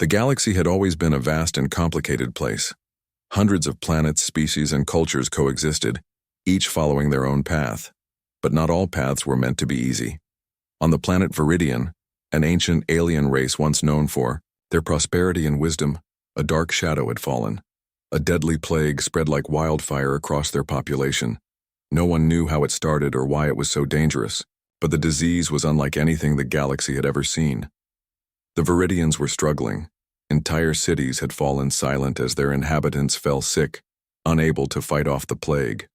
The galaxy had always been a vast and complicated place. Hundreds of planets, species, and cultures coexisted, each following their own path. But not all paths were meant to be easy. On the planet Viridian, an ancient alien race once known for their prosperity and wisdom, a dark shadow had fallen. A deadly plague spread like wildfire across their population. No one knew how it started or why it was so dangerous, but the disease was unlike anything the galaxy had ever seen. The Viridians were struggling. Entire cities had fallen silent as their inhabitants fell sick, unable to fight off the plague.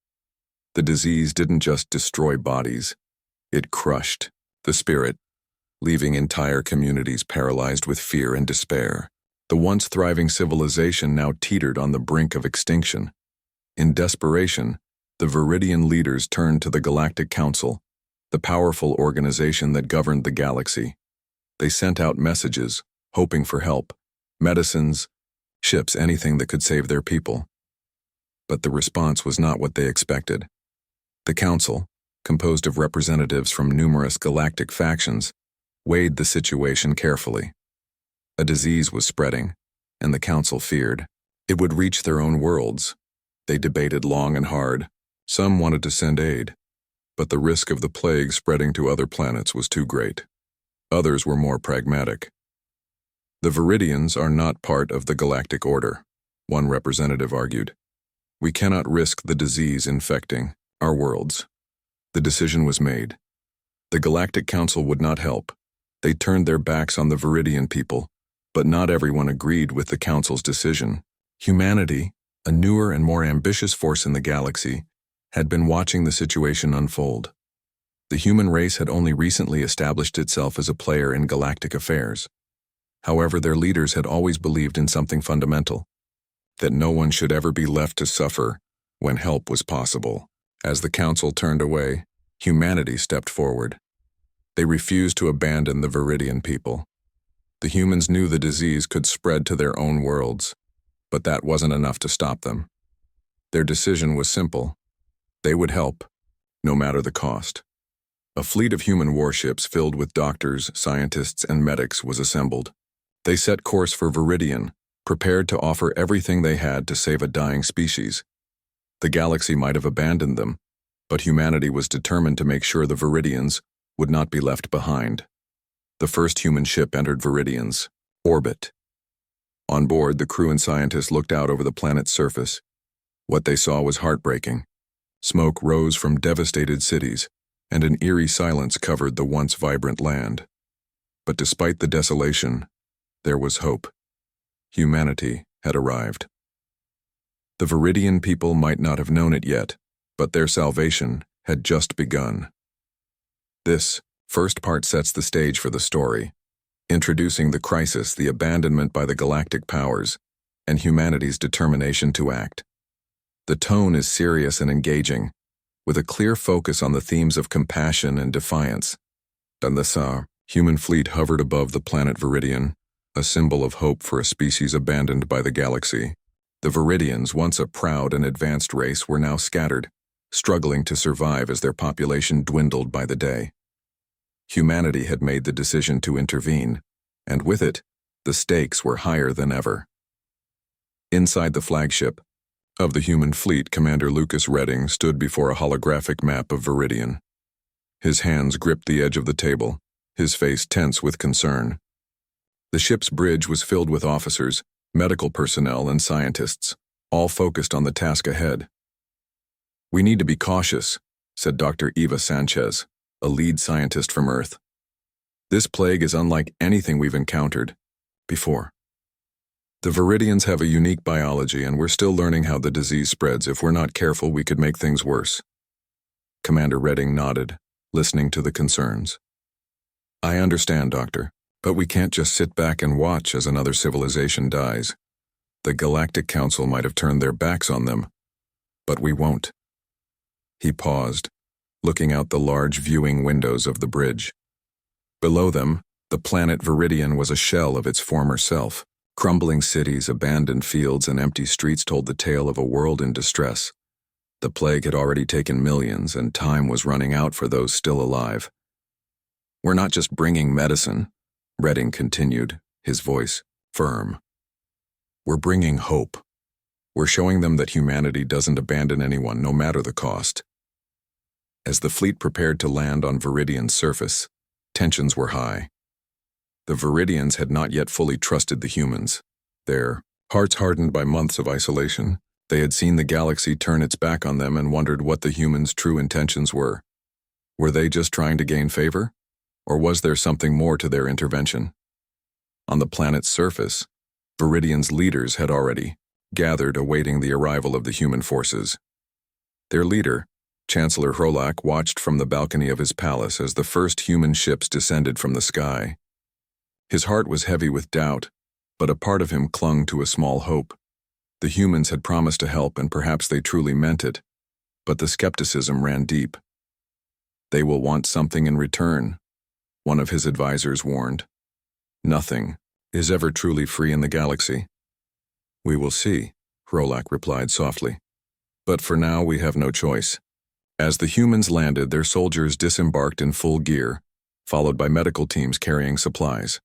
The disease didn't just destroy bodies, it crushed the spirit, leaving entire communities paralyzed with fear and despair. The once thriving civilization now teetered on the brink of extinction. In desperation, the Viridian leaders turned to the Galactic Council, the powerful organization that governed the galaxy. They sent out messages, hoping for help, medicines, ships, anything that could save their people. But the response was not what they expected. The council, composed of representatives from numerous galactic factions, weighed the situation carefully. A disease was spreading, and the council feared it would reach their own worlds. They debated long and hard. Some wanted to send aid, but the risk of the plague spreading to other planets was too great. Others were more pragmatic. The Viridians are not part of the galactic order, one representative argued. We cannot risk the disease infecting our worlds. The decision was made. The Galactic Council would not help. They turned their backs on the Viridian people, but not everyone agreed with the Council's decision. Humanity, a newer and more ambitious force in the galaxy, had been watching the situation unfold. The human race had only recently established itself as a player in galactic affairs. However, their leaders had always believed in something fundamental, that no one should ever be left to suffer when help was possible. As the Council turned away, humanity stepped forward. They refused to abandon the Viridian people. The humans knew the disease could spread to their own worlds, but that wasn't enough to stop them. Their decision was simple. They would help, no matter the cost. A fleet of human warships filled with doctors, scientists, and medics was assembled. They set course for Viridian, prepared to offer everything they had to save a dying species. The galaxy might have abandoned them, but humanity was determined to make sure the Viridians would not be left behind. The first human ship entered Viridian's orbit. On board, the crew and scientists looked out over the planet's surface. What they saw was heartbreaking. Smoke rose from devastated cities, and an eerie silence covered the once vibrant land. But despite the desolation, there was hope. Humanity had arrived. The Viridian people might not have known it yet, but their salvation had just begun. This first part sets the stage for the story, introducing the crisis, the abandonment by the galactic powers, and humanity's determination to act. The tone is serious and engaging, with a clear focus on the themes of compassion and defiance. The human fleet hovered above the planet Viridian, a symbol of hope for a species abandoned by the galaxy. The Viridians, once a proud and advanced race, were now scattered, struggling to survive as their population dwindled by the day. Humanity had made the decision to intervene, and with it, the stakes were higher than ever. Inside the flagship of the human fleet, Commander Lucas Redding stood before a holographic map of Viridian. His hands gripped the edge of the table, his face tense with concern. The ship's bridge was filled with officers, medical personnel, and scientists, all focused on the task ahead. "We need to be cautious," said Dr. Eva Sanchez, a lead scientist from Earth. "This plague is unlike anything we've encountered before. The Viridians have a unique biology, and we're still learning how the disease spreads. If we're not careful, we could make things worse." Commander Redding nodded, listening to the concerns. "I understand, Doctor, but we can't just sit back and watch as another civilization dies. The Galactic Council might have turned their backs on them, but we won't." He paused, looking out the large viewing windows of the bridge. Below them, the planet Viridian was a shell of its former self. Crumbling cities, abandoned fields, and empty streets told the tale of a world in distress. The plague had already taken millions, and time was running out for those still alive. "We're not just bringing medicine," Redding continued, his voice firm. "We're bringing hope. We're showing them that humanity doesn't abandon anyone, no matter the cost." As the fleet prepared to land on Viridian's surface, tensions were high. The Viridians had not yet fully trusted the humans. Their hearts hardened by months of isolation, they had seen the galaxy turn its back on them and wondered what the humans' true intentions were. Were they just trying to gain favor? Or was there something more to their intervention? On the planet's surface, Viridian's leaders had already gathered awaiting the arrival of the human forces. Their leader, Chancellor Hrolak, watched from the balcony of his palace as the first human ships descended from the sky. His heart was heavy with doubt, but a part of him clung to a small hope. The humans had promised to help, and perhaps they truly meant it, but the skepticism ran deep. "They will want something in return," one of his advisors warned. "Nothing is ever truly free in the galaxy." "We will see," Hrolak replied softly. "But for now we have no choice." As the humans landed, their soldiers disembarked in full gear, followed by medical teams carrying supplies.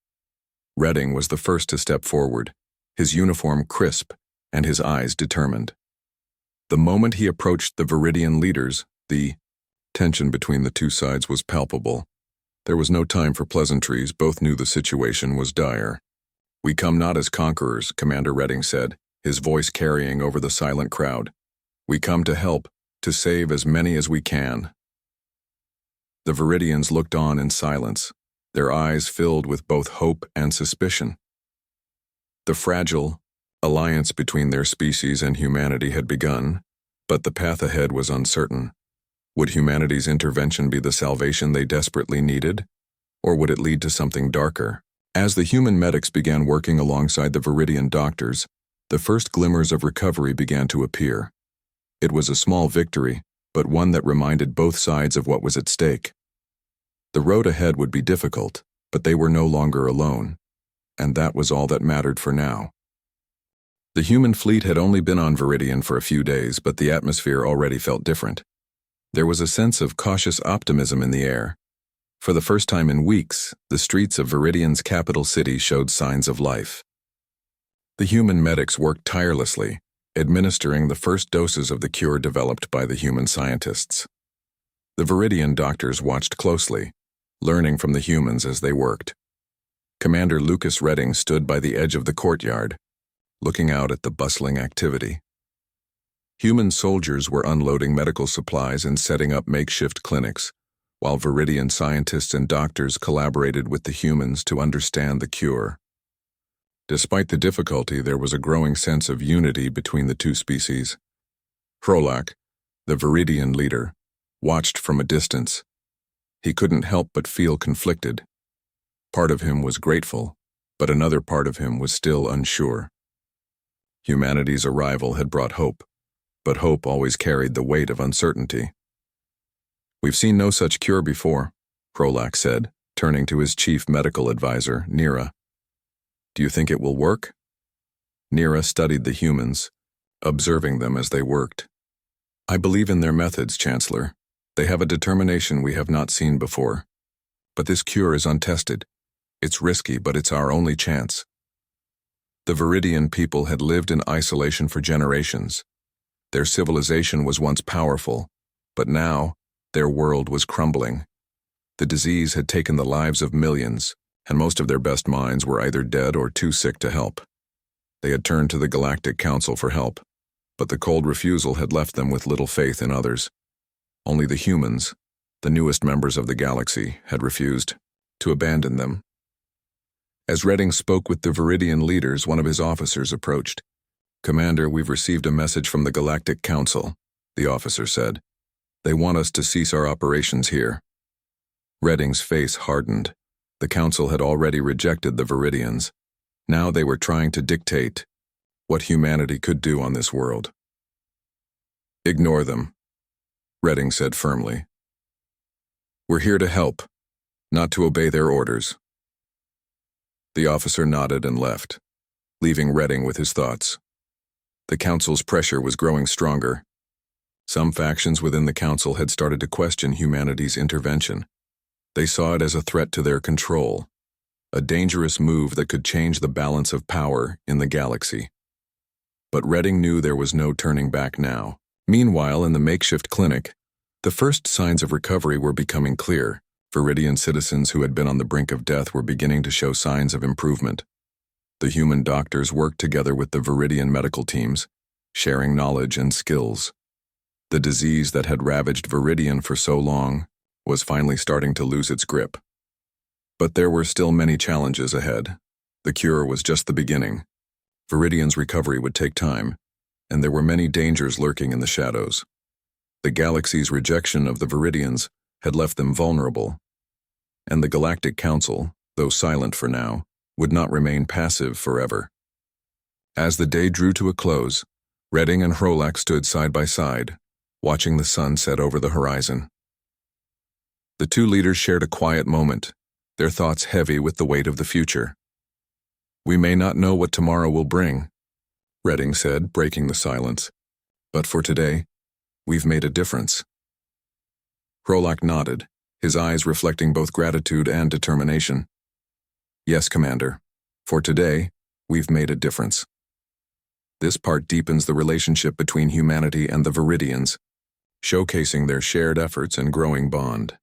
Redding was the first to step forward, his uniform crisp and his eyes determined. The moment he approached the Viridian leaders, the tension between the two sides was palpable. There was no time for pleasantries, both knew the situation was dire. "We come not as conquerors," Commander Redding said, his voice carrying over the silent crowd. "We come to help, to save as many as we can." The Viridians looked on in silence, their eyes filled with both hope and suspicion. The fragile alliance between their species and humanity had begun, but the path ahead was uncertain. Would humanity's intervention be the salvation they desperately needed, or would it lead to something darker? As the human medics began working alongside the Viridian doctors, the first glimmers of recovery began to appear. It was a small victory, but one that reminded both sides of what was at stake. The road ahead would be difficult, but they were no longer alone, and that was all that mattered for now. The human fleet had only been on Viridian for a few days, but the atmosphere already felt different. There was a sense of cautious optimism in the air. For the first time in weeks, the streets of Viridian's capital city showed signs of life. The human medics worked tirelessly, administering the first doses of the cure developed by the human scientists. The Viridian doctors watched closely, learning from the humans as they worked. Commander Lucas Redding stood by the edge of the courtyard, looking out at the bustling activity. Human soldiers were unloading medical supplies and setting up makeshift clinics, while Viridian scientists and doctors collaborated with the humans to understand the cure. Despite the difficulty, there was a growing sense of unity between the two species. Hrolak, the Viridian leader, watched from a distance. He couldn't help but feel conflicted. Part of him was grateful, but another part of him was still unsure. Humanity's arrival had brought hope, but hope always carried the weight of uncertainty. "We've seen no such cure before," Hrolak said, turning to his chief medical advisor, Nira. "Do you think it will work?" Nira studied the humans, observing them as they worked. "I believe in their methods, Chancellor. They have a determination we have not seen before. But this cure is untested. It's risky, but it's our only chance." The Viridian people had lived in isolation for generations. Their civilization was once powerful, but now their world was crumbling. The disease had taken the lives of millions, and most of their best minds were either dead or too sick to help. They had turned to the Galactic Council for help, but the cold refusal had left them with little faith in others. Only the humans, the newest members of the galaxy, had refused to abandon them. As Redding spoke with the Viridian leaders, one of his officers approached. "Commander, we've received a message from the Galactic Council," the officer said. "They want us to cease our operations here." Redding's face hardened. The Council had already rejected the Viridians. Now they were trying to dictate what humanity could do on this world. "Ignore them," Redding said firmly. "We're here to help, not to obey their orders." The officer nodded and left, leaving Redding with his thoughts. The Council's pressure was growing stronger. Some factions within the Council had started to question humanity's intervention. They saw it as a threat to their control. a dangerous move that could change the balance of power in the galaxy. But Redding knew there was no turning back now. Meanwhile, in the makeshift clinic, the first signs of recovery were becoming clear. Viridian citizens who had been on the brink of death were beginning to show signs of improvement. The human doctors worked together with the Viridian medical teams, sharing knowledge and skills. The disease that had ravaged Viridian for so long was finally starting to lose its grip. But there were still many challenges ahead. The cure was just the beginning. Viridian's recovery would take time, and there were many dangers lurking in the shadows. The galaxy's rejection of the Viridians had left them vulnerable, and the Galactic Council, though silent for now, would not remain passive forever. As the day drew to a close, Redding and Hrolak stood side by side, watching the sun set over the horizon. The two leaders shared a quiet moment, their thoughts heavy with the weight of the future. "We may not know what tomorrow will bring," Redding said, breaking the silence. "But for today, we've made a difference." Hrolak nodded, his eyes reflecting both gratitude and determination. "Yes, Commander. For today, we've made a difference." This part deepens the relationship between humanity and the Viridians, showcasing their shared efforts and growing bond.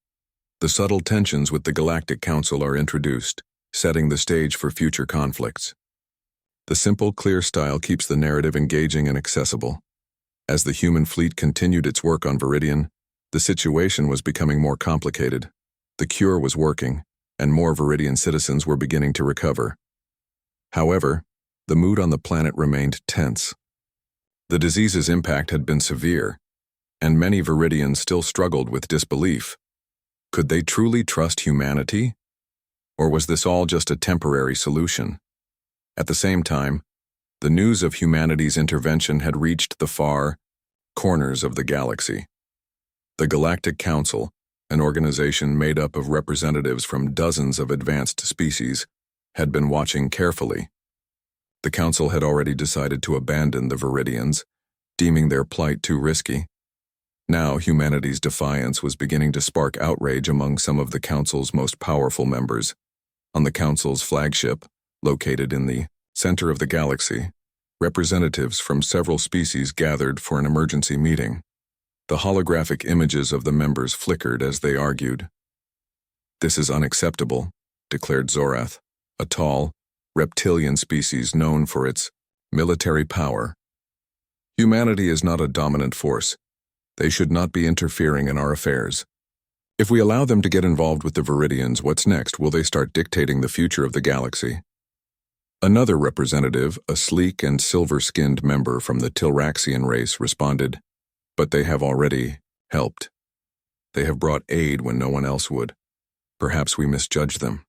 The subtle tensions with the Galactic Council are introduced, setting the stage for future conflicts. The simple, clear style keeps the narrative engaging and accessible. As the human fleet continued its work on Viridian, the situation was becoming more complicated. The cure was working, and more Viridian citizens were beginning to recover. However, the mood on the planet remained tense. The disease's impact had been severe, and many Viridians still struggled with disbelief. Could they truly trust humanity? Or was this all just a temporary solution? At the same time, the news of humanity's intervention had reached the far corners of the galaxy. The Galactic Council, an organization made up of representatives from dozens of advanced species, had been watching carefully. The Council had already decided to abandon the Viridians, deeming their plight too risky. Now humanity's defiance was beginning to spark outrage among some of the Council's most powerful members. On the Council's flagship, located in the center of the galaxy, representatives from several species gathered for an emergency meeting. The holographic images of the members flickered as they argued. "This is unacceptable," declared Zorath, a tall, reptilian species known for its military power. "Humanity is not a dominant force. They should not be interfering in our affairs. If we allow them to get involved with the Viridians, what's next? Will they start dictating the future of the galaxy?" Another representative, a sleek and silver-skinned member from the Tilraxian race, responded, "But they have already helped. They have brought aid when no one else would. Perhaps we misjudged them.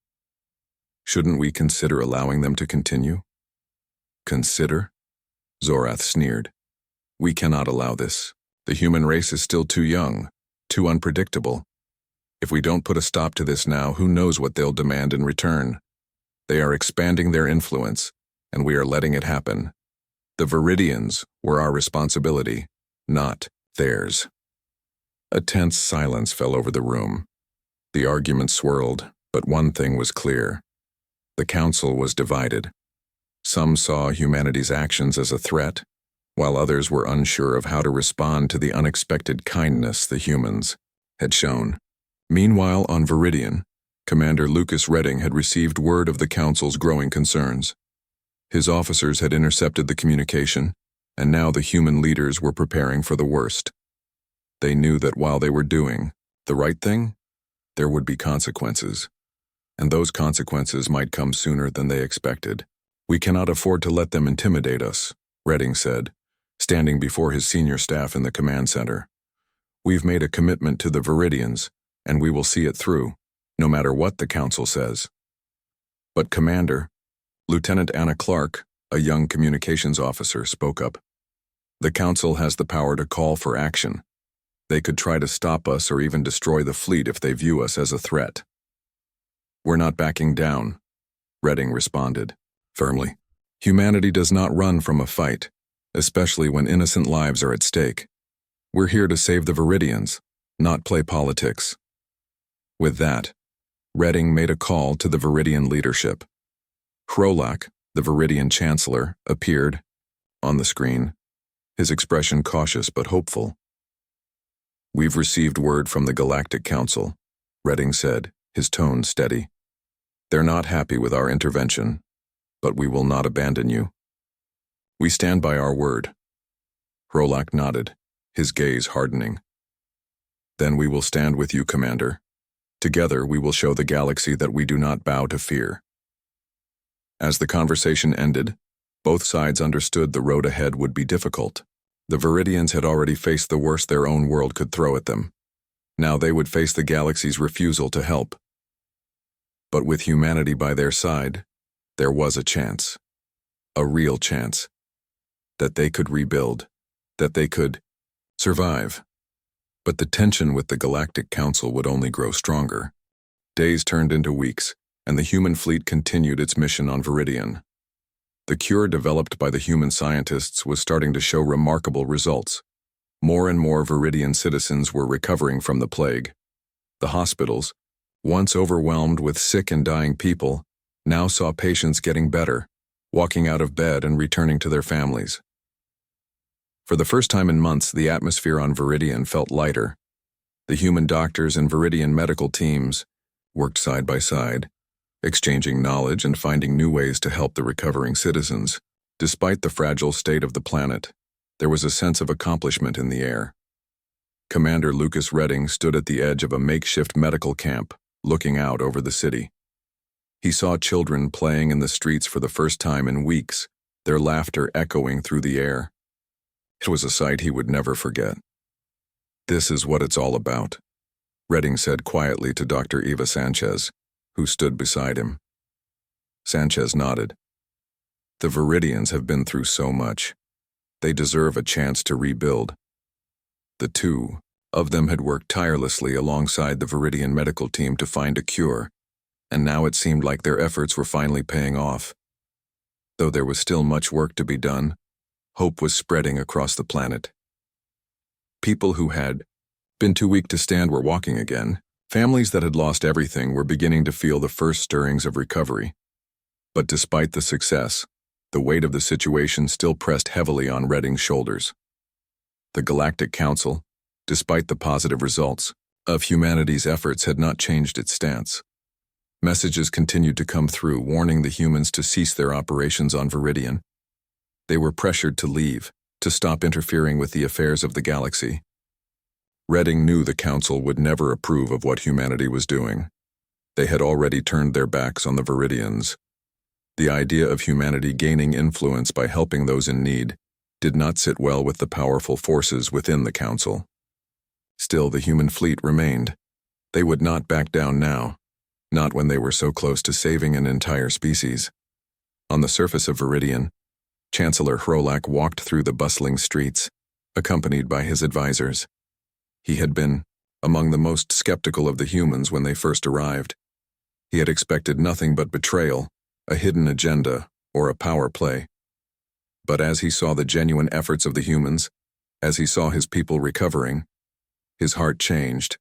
Shouldn't we consider allowing them to continue?" "Consider?" Zorath sneered. "We cannot allow this. The human race is still too young, too unpredictable. If we don't put a stop to this now, who knows what they'll demand in return? They are expanding their influence, and we are letting it happen. The Viridians were our responsibility, not theirs." A tense silence fell over the room. The argument swirled, but one thing was clear. The Council was divided. Some saw humanity's actions as a threat, while others were unsure of how to respond to the unexpected kindness the humans had shown. Meanwhile, on Viridian, Commander Lucas Redding had received word of the Council's growing concerns. His officers had intercepted the communication, and now the human leaders were preparing for the worst. They knew that while they were doing the right thing, there would be consequences, and those consequences might come sooner than they expected. "We cannot afford to let them intimidate us," Redding said, standing before his senior staff in the command center. "We've made a commitment to the Viridians, and we will see it through, no matter what the Council says." "But Commander," Lieutenant Anna Clark, a young communications officer, spoke up. "The Council has the power to call for action. They could try to stop us or even destroy the fleet if they view us as a threat." "We're not backing down," Redding responded firmly. "Humanity does not run from a fight, especially when innocent lives are at stake. We're here to save the Viridians, not play politics." With that, Redding made a call to the Viridian leadership. Hrolak, the Viridian chancellor, appeared on the screen, his expression cautious but hopeful. "We've received word from the Galactic Council," Redding said, his tone steady. "They're not happy with our intervention, but we will not abandon you. We stand by our word." Hrolak nodded, his gaze hardening. "Then we will stand with you, Commander. Together we will show the galaxy that we do not bow to fear." As the conversation ended, both sides understood the road ahead would be difficult. The Viridians had already faced the worst their own world could throw at them. Now they would face the galaxy's refusal to help. But with humanity by their side, there was a chance. A real chance. That they could rebuild. That they could survive. But the tension with the Galactic Council would only grow stronger. Days turned into weeks, and the human fleet continued its mission on Viridian. The cure developed by the human scientists was starting to show remarkable results. More and more Viridian citizens were recovering from the plague. The hospitals, once overwhelmed with sick and dying people, now saw patients getting better, walking out of bed and returning to their families. For the first time in months, the atmosphere on Viridian felt lighter. The human doctors and Viridian medical teams worked side by side, exchanging knowledge and finding new ways to help the recovering citizens. Despite the fragile state of the planet, there was a sense of accomplishment in the air. Commander Lucas Redding stood at the edge of a makeshift medical camp, looking out over the city. He saw children playing in the streets for the first time in weeks, their laughter echoing through the air. It was a sight he would never forget. "This is what it's all about," Redding said quietly to Dr. Eva Sanchez, who stood beside him. Sanchez nodded. "The Viridians have been through so much. They deserve a chance to rebuild." The two of them had worked tirelessly alongside the Viridian medical team to find a cure, and now it seemed like their efforts were finally paying off. Though there was still much work to be done, hope was spreading across the planet. People who had been too weak to stand were walking again. Families that had lost everything were beginning to feel the first stirrings of recovery. But despite the success, the weight of the situation still pressed heavily on Redding's shoulders. The Galactic Council, despite the positive results of humanity's efforts, had not changed its stance. Messages continued to come through, warning the humans to cease their operations on Viridian. They were pressured to leave, to stop interfering with the affairs of the galaxy. Redding knew the Council would never approve of what humanity was doing. They had already turned their backs on the Viridians. The idea of humanity gaining influence by helping those in need did not sit well with the powerful forces within the Council. Still, the human fleet remained. They would not back down now, not when they were so close to saving an entire species. On the surface of Viridian, Chancellor Hrolak walked through the bustling streets, accompanied by his advisors. He had been among the most skeptical of the humans when they first arrived. He had expected nothing but betrayal, a hidden agenda, or a power play. But as he saw the genuine efforts of the humans, as he saw his people recovering, his heart changed.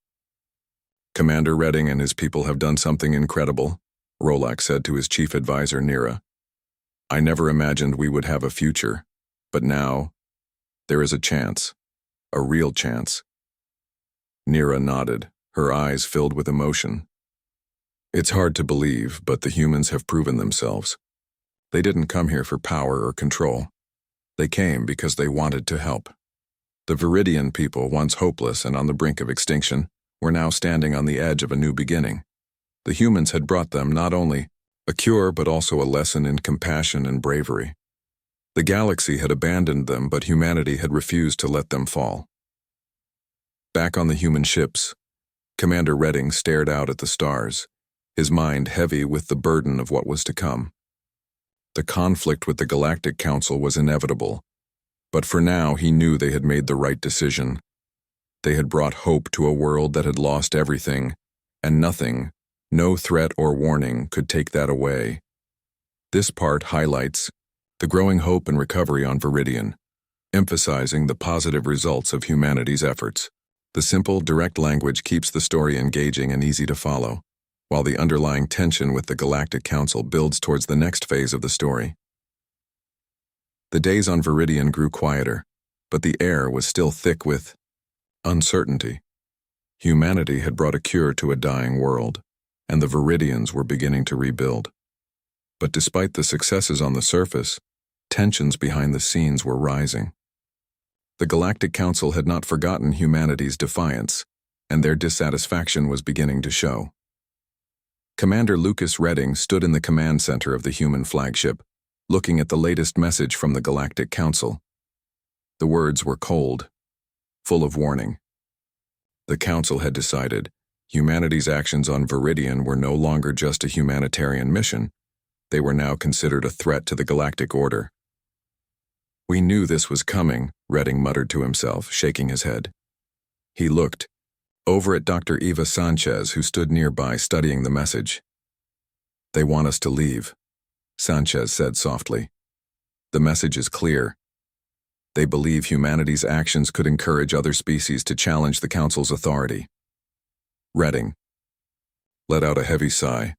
"Commander Redding and his people have done something incredible," Hrolak said to his chief advisor Nira. "I never imagined we would have a future, but now, there is a chance, a real chance." Nira nodded, her eyes filled with emotion. "It's hard to believe, but the humans have proven themselves. They didn't come here for power or control. They came because they wanted to help. The Viridian people, once hopeless and on the brink of extinction, were now standing on the edge of a new beginning. The humans had brought them not only a cure but also a lesson in compassion and bravery. The galaxy had abandoned them, but humanity had refused to let them fall." Back on the human ships, Commander Redding stared out at the stars, his mind heavy with the burden of what was to come. The conflict with the Galactic Council was inevitable, but for now he knew they had made the right decision. They had brought hope to a world that had lost everything, and nothing, no threat or warning, could take that away. This part highlights the growing hope and recovery on Viridian, emphasizing the positive results of humanity's efforts. The simple, direct language keeps the story engaging and easy to follow. while the underlying tension with the Galactic Council builds towards the next phase of the story. The days on Viridian grew quieter, but the air was still thick with uncertainty. Humanity had brought a cure to a dying world, and the Viridians were beginning to rebuild. But despite the successes on the surface, tensions behind the scenes were rising. The Galactic Council had not forgotten humanity's defiance, and their dissatisfaction was beginning to show. Commander Lucas Redding stood in the command center of the human flagship, looking at the latest message from the Galactic Council. The words were cold, full of warning. The Council had decided humanity's actions on Viridian were no longer just a humanitarian mission. They were now considered a threat to the galactic order. "We knew this was coming," Redding muttered to himself, shaking his head. He looked over at Dr. Eva Sanchez, who stood nearby studying the message. "They want us to leave," Sanchez said softly. "The message is clear. They believe humanity's actions could encourage other species to challenge the Council's authority." Redding let out a heavy sigh.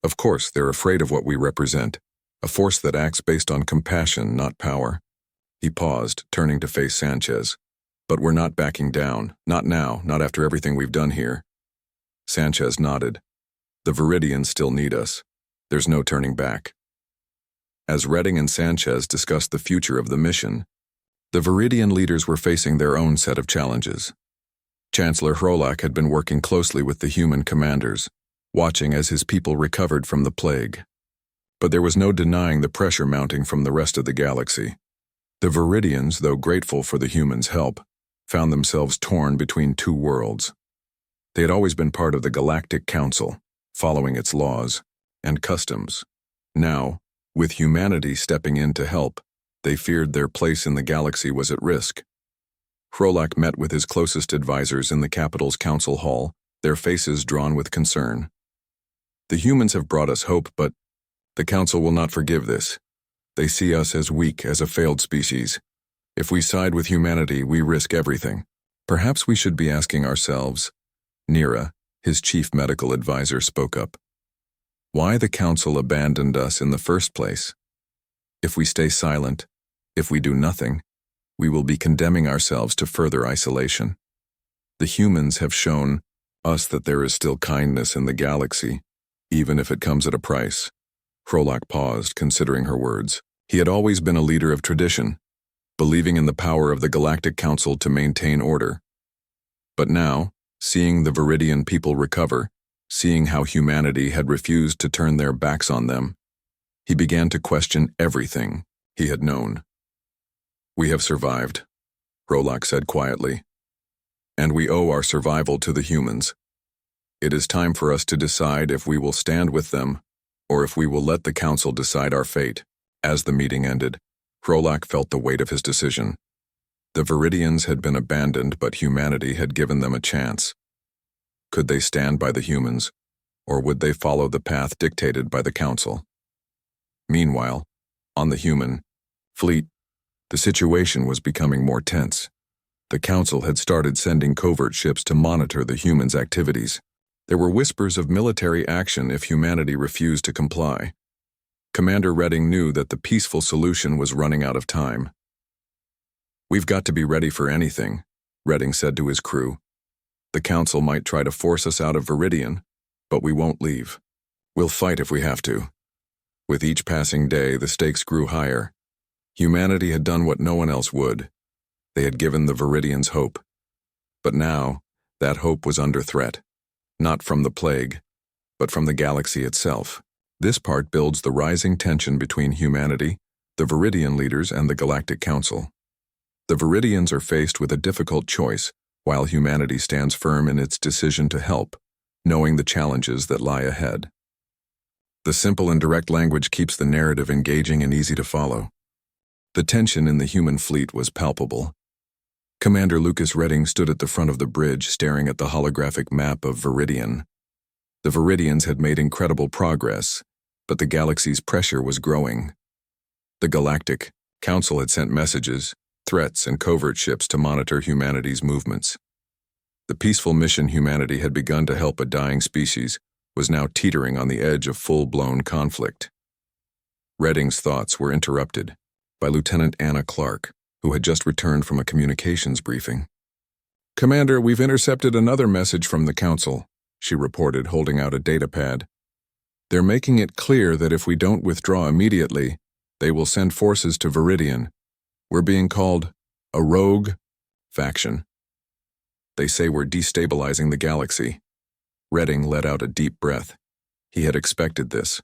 "Of course, they're afraid of what we represent, a force that acts based on compassion, not power." He paused, turning to face Sanchez. "But we're not backing down. Not now, not after everything we've done here." Sanchez nodded. "The Viridians still need us. There's no turning back." As Redding and Sanchez discussed the future of the mission, the Viridian leaders were facing their own set of challenges. Chancellor Hrolak had been working closely with the human commanders, watching as his people recovered from the plague. But there was no denying the pressure mounting from the rest of the galaxy. The Viridians, though grateful for the humans' help, found themselves torn between two worlds. They had always been part of the Galactic Council, following its laws and customs. Now, with humanity stepping in to help, they feared their place in the galaxy was at risk. Hrolak met with his closest advisors in the capital's council hall, their faces drawn with concern. "The humans have brought us hope, but the Council will not forgive this. They see us as weak, as a failed species. If we side with humanity, we risk everything. Perhaps we should be asking ourselves," Nira, his chief medical advisor, spoke up, "why the Council abandoned us in the first place. If we stay silent, if we do nothing, we will be condemning ourselves to further isolation. The humans have shown us that there is still kindness in the galaxy, even if it comes at a price." Hrolak paused, considering her words. He had always been a leader of tradition, believing in the power of the Galactic Council to maintain order. But now, seeing the Viridian people recover, seeing how humanity had refused to turn their backs on them, he began to question everything he had known. "We have survived," Hrolak said quietly, "and we owe our survival to the humans. It is time for us to decide if we will stand with them or if we will let the Council decide our fate." As the meeting ended, Hrolak felt the weight of his decision. The Viridians had been abandoned, but humanity had given them a chance. Could they stand by the humans, or would they follow the path dictated by the Council? Meanwhile, on the human fleet, the situation was becoming more tense. The Council had started sending covert ships to monitor the humans' activities. There were whispers of military action if humanity refused to comply. Commander Redding knew that the peaceful solution was running out of time. "We've got to be ready for anything," Redding said to his crew. "The Council might try to force us out of Viridian, but we won't leave. We'll fight if we have to." With each passing day, the stakes grew higher. Humanity had done what no one else would. They had given the Viridians hope. But now, that hope was under threat. Not from the plague, but from the galaxy itself. This part builds the rising tension between humanity, the Viridian leaders, and the Galactic Council. The Viridians are faced with a difficult choice, while humanity stands firm in its decision to help, knowing the challenges that lie ahead. The simple and direct language keeps the narrative engaging and easy to follow. The tension in the human fleet was palpable. Commander Lucas Redding stood at the front of the bridge, staring at the holographic map of Viridian. The Viridians had made incredible progress, but the galaxy's pressure was growing. The Galactic Council had sent messages, threats, and covert ships to monitor humanity's movements. The peaceful mission humanity had begun to help a dying species was now teetering on the edge of full-blown conflict. Redding's thoughts were interrupted by Lieutenant Anna Clark, who had just returned from a communications briefing. "Commander, we've intercepted another message from the Council," she reported, holding out a datapad. "They're making it clear that if we don't withdraw immediately, they will send forces to Viridian. We're being called a rogue faction. They say we're destabilizing the galaxy." Redding let out a deep breath. He had expected this.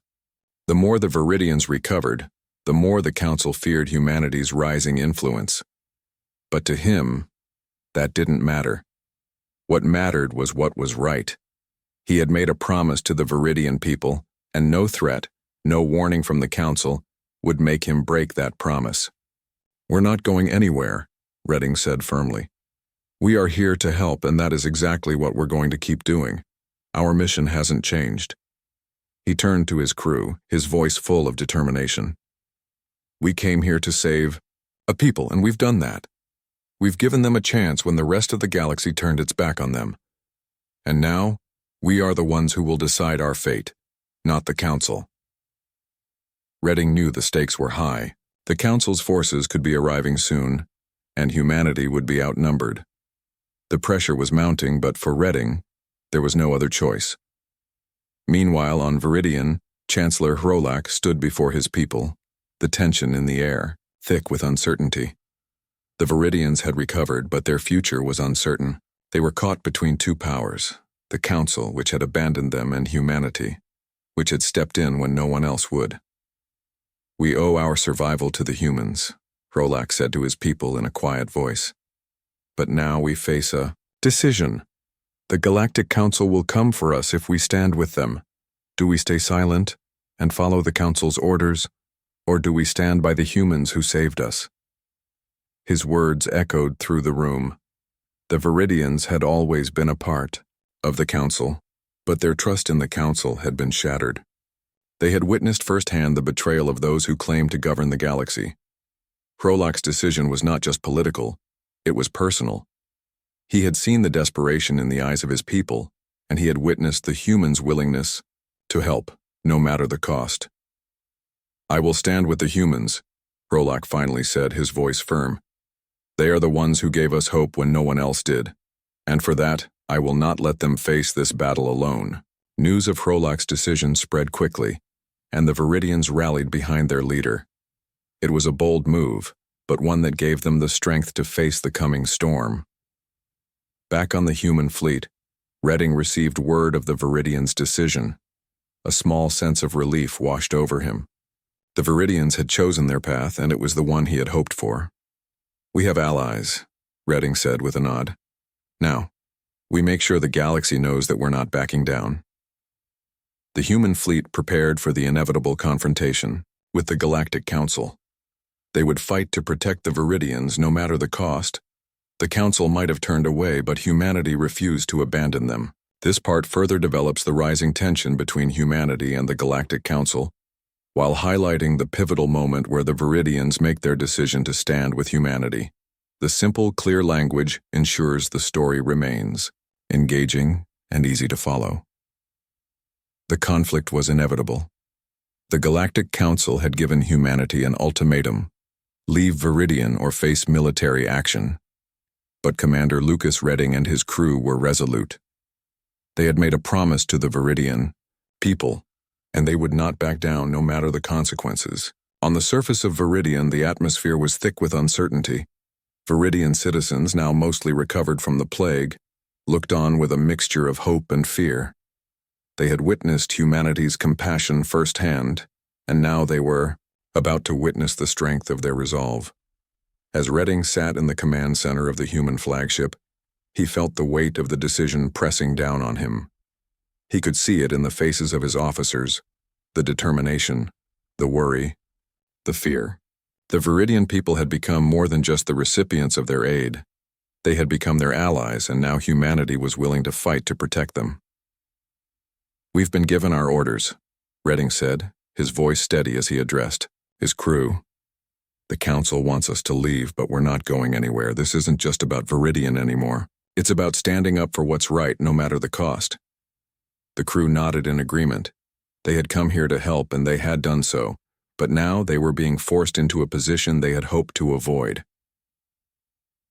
The more the Viridians recovered, the more the Council feared humanity's rising influence. But to him, that didn't matter. What mattered was what was right. He had made a promise to the Viridian people, and no threat, no warning from the Council, would make him break that promise. "We're not going anywhere," Redding said firmly. "We are here to help, and that is exactly what we're going to keep doing. Our mission hasn't changed." He turned to his crew, his voice full of determination. "We came here to save a people, and we've done that. We've given them a chance when the rest of the galaxy turned its back on them. And now, we are the ones who will decide our fate, not the Council." Redding knew the stakes were high. The Council's forces could be arriving soon, and humanity would be outnumbered. The pressure was mounting, but for Redding, there was no other choice. Meanwhile, on Viridian, Chancellor Hrolak stood before his people, the tension in the air, thick with uncertainty. The Viridians had recovered, but their future was uncertain. They were caught between two powers, the Council, which had abandoned them, and humanity, which had stepped in when no one else would. "We owe our survival to the humans," Hrolak said to his people in a quiet voice. "But now we face a decision. The Galactic Council will come for us if we stand with them. Do we stay silent and follow the Council's orders, or do we stand by the humans who saved us?" His words echoed through the room. The Viridians had always been a part of the Council, but their trust in the Council had been shattered. They had witnessed firsthand the betrayal of those who claimed to govern the galaxy. Hrolak's decision was not just political, it was personal. He had seen the desperation in the eyes of his people, and he had witnessed the humans' willingness to help, no matter the cost. "I will stand with the humans," Hrolak finally said, his voice firm. "They are the ones who gave us hope when no one else did, and for that, I will not let them face this battle alone." News of Hrolak's decision spread quickly, and the Viridians rallied behind their leader. It was a bold move, but one that gave them the strength to face the coming storm. Back on the human fleet, Redding received word of the Viridians' decision. A small sense of relief washed over him. The Viridians had chosen their path, and it was the one he had hoped for. "We have allies," Redding said with a nod. "Now, we make sure the galaxy knows that we're not backing down." The human fleet prepared for the inevitable confrontation with the Galactic Council. They would fight to protect the Viridians no matter the cost. The Council might have turned away, but humanity refused to abandon them. This part further develops the rising tension between humanity and the Galactic Council, while highlighting the pivotal moment where the Viridians make their decision to stand with humanity. The simple, clear language ensures the story remains engaging and easy to follow. The conflict was inevitable. The Galactic Council had given humanity an ultimatum: leave Viridian or face military action. But Commander Lucas Redding and his crew were resolute. They had made a promise to the Viridian people, and they would not back down no matter the consequences. On the surface of Viridian, the atmosphere was thick with uncertainty. Viridian citizens, now mostly recovered from the plague, looked on with a mixture of hope and fear. They had witnessed humanity's compassion firsthand, and now they were about to witness the strength of their resolve. As Redding sat in the command center of the human flagship, he felt the weight of the decision pressing down on him. He could see it in the faces of his officers, the determination, the worry, the fear. The Viridian people had become more than just the recipients of their aid. They had become their allies, and now humanity was willing to fight to protect them. "We've been given our orders," Redding said, his voice steady as he addressed his crew. "The Council wants us to leave, but we're not going anywhere. This isn't just about Viridian anymore. It's about standing up for what's right, no matter the cost." The crew nodded in agreement. They had come here to help and they had done so, but now they were being forced into a position they had hoped to avoid.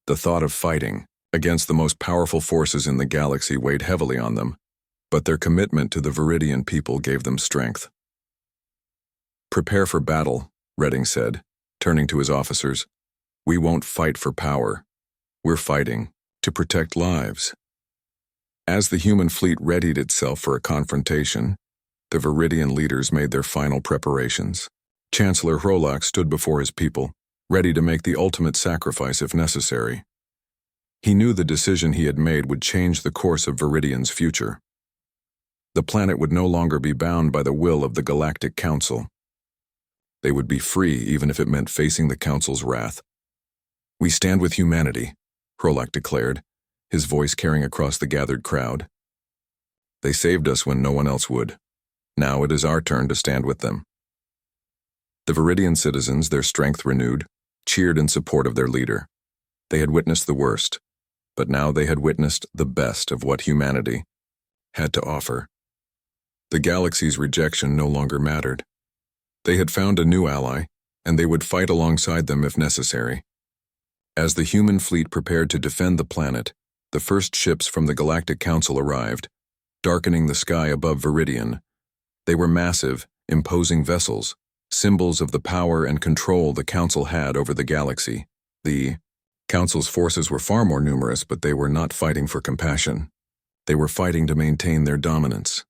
The thought of fighting against the most powerful forces in the galaxy weighed heavily on them, but their commitment to the Viridian people gave them strength. "Prepare for battle," Redding said, turning to his officers. "We won't fight for power. We're fighting to protect lives." As the human fleet readied itself for a confrontation, the Viridian leaders made their final preparations. Chancellor Hrolak stood before his people, ready to make the ultimate sacrifice if necessary. He knew the decision he had made would change the course of Viridian's future. The planet would no longer be bound by the will of the Galactic Council. They would be free even if it meant facing the Council's wrath. "We stand with humanity," Hrolak declared, his voice carrying across the gathered crowd. "They saved us when no one else would. Now it is our turn to stand with them." The Viridian citizens, their strength renewed, cheered in support of their leader. They had witnessed the worst, but now they had witnessed the best of what humanity had to offer. The galaxy's rejection no longer mattered. They had found a new ally, and they would fight alongside them if necessary. As the human fleet prepared to defend the planet, the first ships from the Galactic Council arrived, darkening the sky above Viridian. They were massive, imposing vessels, symbols of the power and control the Council had over the galaxy. The Council's forces were far more numerous, but they were not fighting for compassion. They were fighting to maintain their dominance.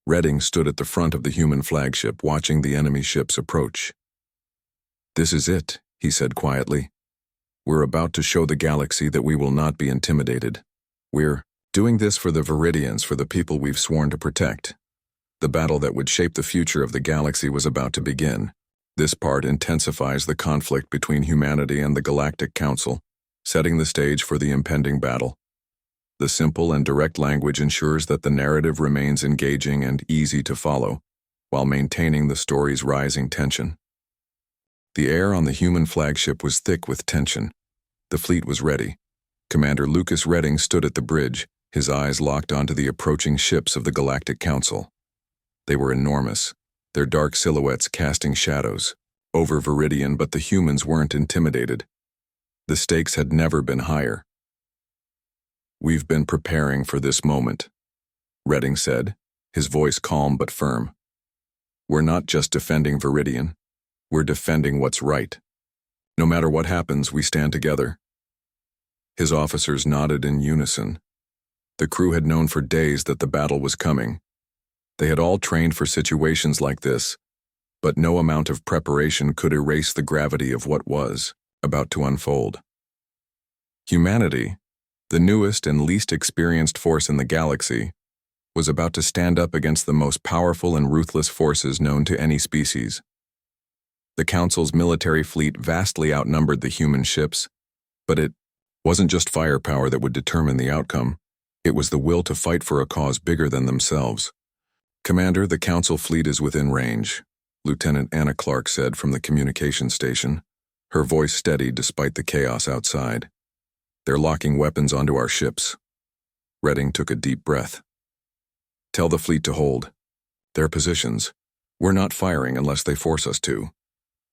Redding stood at the front of the human flagship, watching the enemy ships approach. "This is it," he said quietly. "We're about to show the galaxy that we will not be intimidated. We're doing this for the Viridians, for the people we've sworn to protect." The battle that would shape the future of the galaxy was about to begin. This part intensifies the conflict between humanity and the Galactic Council, setting the stage for the impending battle. The simple and direct language ensures that the narrative remains engaging and easy to follow, while maintaining the story's rising tension. The air on the human flagship was thick with tension. The fleet was ready. Commander Lucas Redding stood at the bridge, his eyes locked onto the approaching ships of the Galactic Council. They were enormous, their dark silhouettes casting shadows over Viridian, but the humans weren't intimidated. The stakes had never been higher. "We've been preparing for this moment," Redding said, his voice calm but firm. "We're not just defending Viridian. We're defending what's right. No matter what happens, we stand together." His officers nodded in unison. The crew had known for days that the battle was coming. They had all trained for situations like this, but no amount of preparation could erase the gravity of what was about to unfold. Humanity, the newest and least experienced force in the galaxy, was about to stand up against the most powerful and ruthless forces known to any species. The Council's military fleet vastly outnumbered the human ships, but it wasn't just firepower that would determine the outcome. It was the will to fight for a cause bigger than themselves. "Commander, the Council fleet is within range," Lieutenant Anna Clark said from the communication station, her voice steady despite the chaos outside. "They're locking weapons onto our ships." Redding took a deep breath. "Tell the fleet to hold their positions. We're not firing unless they force us to."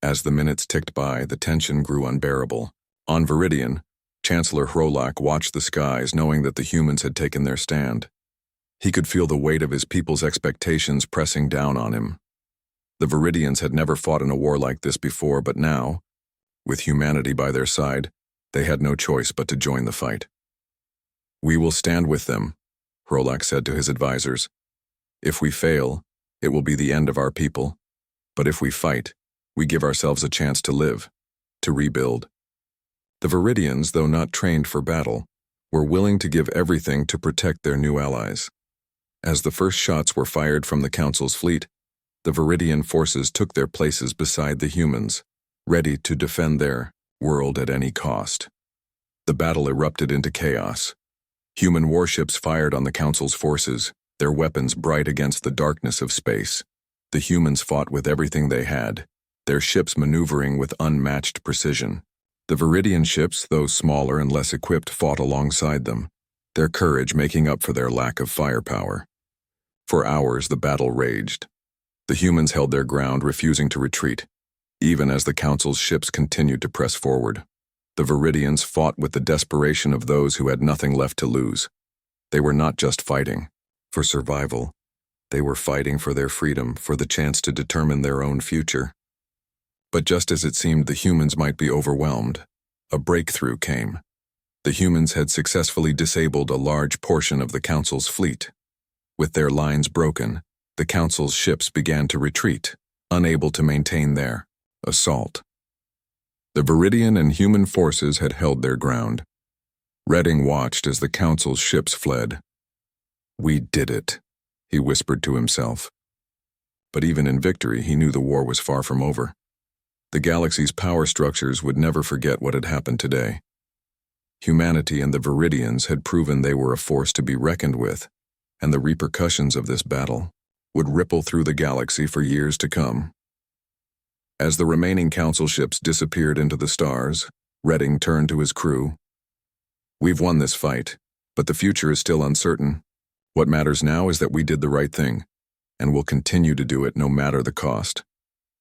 As the minutes ticked by, the tension grew unbearable. On Viridian, Chancellor Hrolak watched the skies, knowing that the humans had taken their stand. He could feel the weight of his people's expectations pressing down on him. The Viridians had never fought in a war like this before, but now, with humanity by their side, they had no choice but to join the fight. "We will stand with them," Hrolak said to his advisors. "If we fail, it will be the end of our people. But if we fight, we give ourselves a chance to live, to rebuild." The Viridians, though not trained for battle, were willing to give everything to protect their new allies. As the first shots were fired from the Council's fleet, the Viridian forces took their places beside the humans, ready to defend their world at any cost. The battle erupted into chaos. Human warships fired on the Council's forces, their weapons bright against the darkness of space. The humans fought with everything they had, their ships maneuvering with unmatched precision. The Viridian ships, though smaller and less equipped, fought alongside them, their courage making up for their lack of firepower. For hours, the battle raged. The humans held their ground, refusing to retreat, even as the Council's ships continued to press forward. The Viridians fought with the desperation of those who had nothing left to lose. They were not just fighting for survival. They were fighting for their freedom, for the chance to determine their own future. But just as it seemed the humans might be overwhelmed, a breakthrough came. The humans had successfully disabled a large portion of the Council's fleet. With their lines broken, the Council's ships began to retreat, unable to maintain their assault. The Viridian and human forces had held their ground. Redding watched as the Council's ships fled. "We did it," he whispered to himself. But even in victory, he knew the war was far from over. The galaxy's power structures would never forget what had happened today. Humanity and the Viridians had proven they were a force to be reckoned with, and the repercussions of this battle would ripple through the galaxy for years to come. As the remaining Council ships disappeared into the stars, Redding turned to his crew. "We've won this fight, but the future is still uncertain. What matters now is that we did the right thing, and will continue to do it no matter the cost."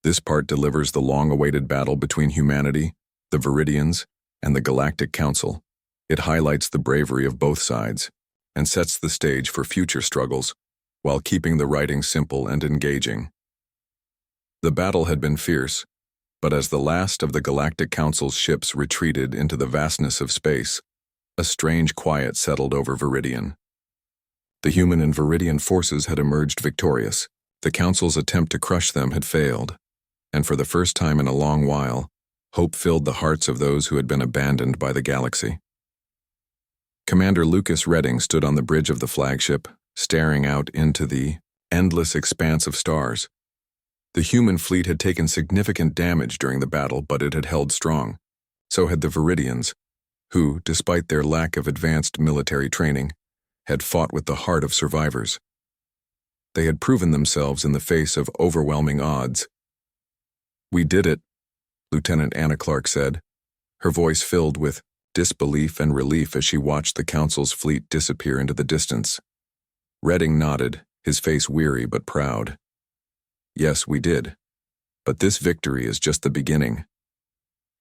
This part delivers the long-awaited battle between humanity, the Viridians, and the Galactic Council. It highlights the bravery of both sides, and sets the stage for future struggles, while keeping the writing simple and engaging. The battle had been fierce, but as the last of the Galactic Council's ships retreated into the vastness of space, a strange quiet settled over Viridian. The human and Viridian forces had emerged victorious. The Council's attempt to crush them had failed, and for the first time in a long while, hope filled the hearts of those who had been abandoned by the galaxy. Commander Lucas Redding stood on the bridge of the flagship, staring out into the endless expanse of stars. The human fleet had taken significant damage during the battle, but it had held strong. So had the Viridians, who, despite their lack of advanced military training, had fought with the heart of survivors. They had proven themselves in the face of overwhelming odds. "We did it," Lieutenant Anna Clark said, her voice filled with disbelief and relief as she watched the Council's fleet disappear into the distance. Redding nodded, his face weary but proud. "Yes, we did. But this victory is just the beginning."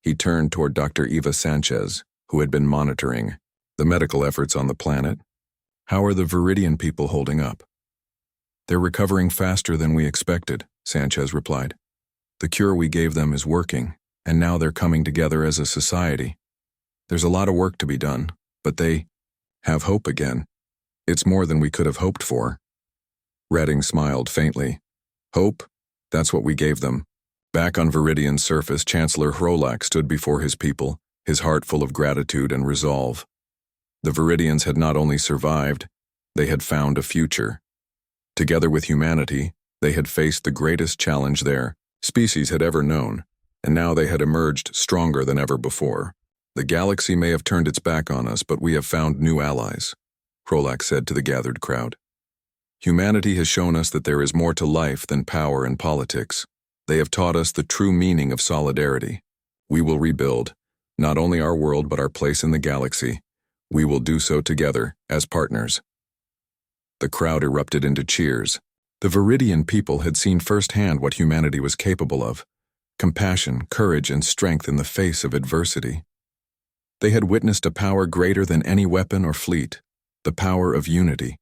He turned toward Dr. Eva Sanchez, who had been monitoring the medical efforts on the planet. "How are the Viridian people holding up?" "They're recovering faster than we expected," Sanchez replied. "The cure we gave them is working, and now they're coming together as a society. There's a lot of work to be done, but they have hope again. It's more than we could have hoped for." Redding smiled faintly. "Hope? That's what we gave them." Back on Viridian's surface, Chancellor Hrolak stood before his people, his heart full of gratitude and resolve. The Viridians had not only survived, they had found a future. Together with humanity, they had faced the greatest challenge their species had ever known, and now they had emerged stronger than ever before. "The galaxy may have turned its back on us, but we have found new allies," Hrolak said to the gathered crowd. "Humanity has shown us that there is more to life than power and politics. They have taught us the true meaning of solidarity. We will rebuild, not only our world but our place in the galaxy. We will do so together, as partners." The crowd erupted into cheers. The Viridian people had seen firsthand what humanity was capable of: compassion, courage, and strength in the face of adversity. They had witnessed a power greater than any weapon or fleet, the power of unity.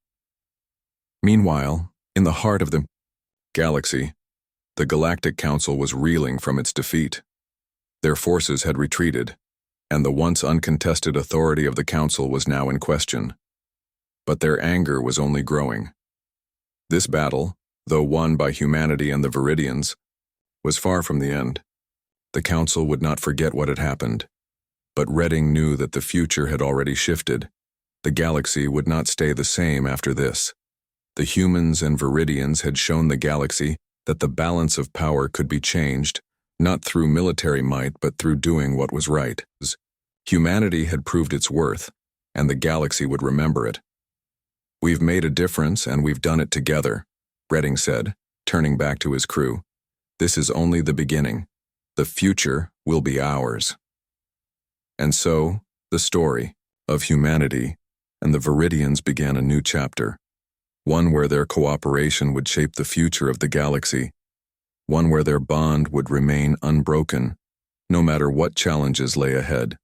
Meanwhile, in the heart of the galaxy, the Galactic Council was reeling from its defeat. Their forces had retreated, and the once uncontested authority of the Council was now in question. But their anger was only growing. This battle, though won by humanity and the Viridians, was far from the end. The Council would not forget what had happened, but Redding knew that the future had already shifted. The galaxy would not stay the same after this. The humans and Viridians had shown the galaxy that the balance of power could be changed, not through military might but through doing what was right. Humanity had proved its worth, and the galaxy would remember it. "We've made a difference, and we've done it together," Redding said, turning back to his crew. "This is only the beginning. The future will be ours." And so, the story of humanity and the Viridians began a new chapter, one where their cooperation would shape the future of the galaxy, one where their bond would remain unbroken, no matter what challenges lay ahead.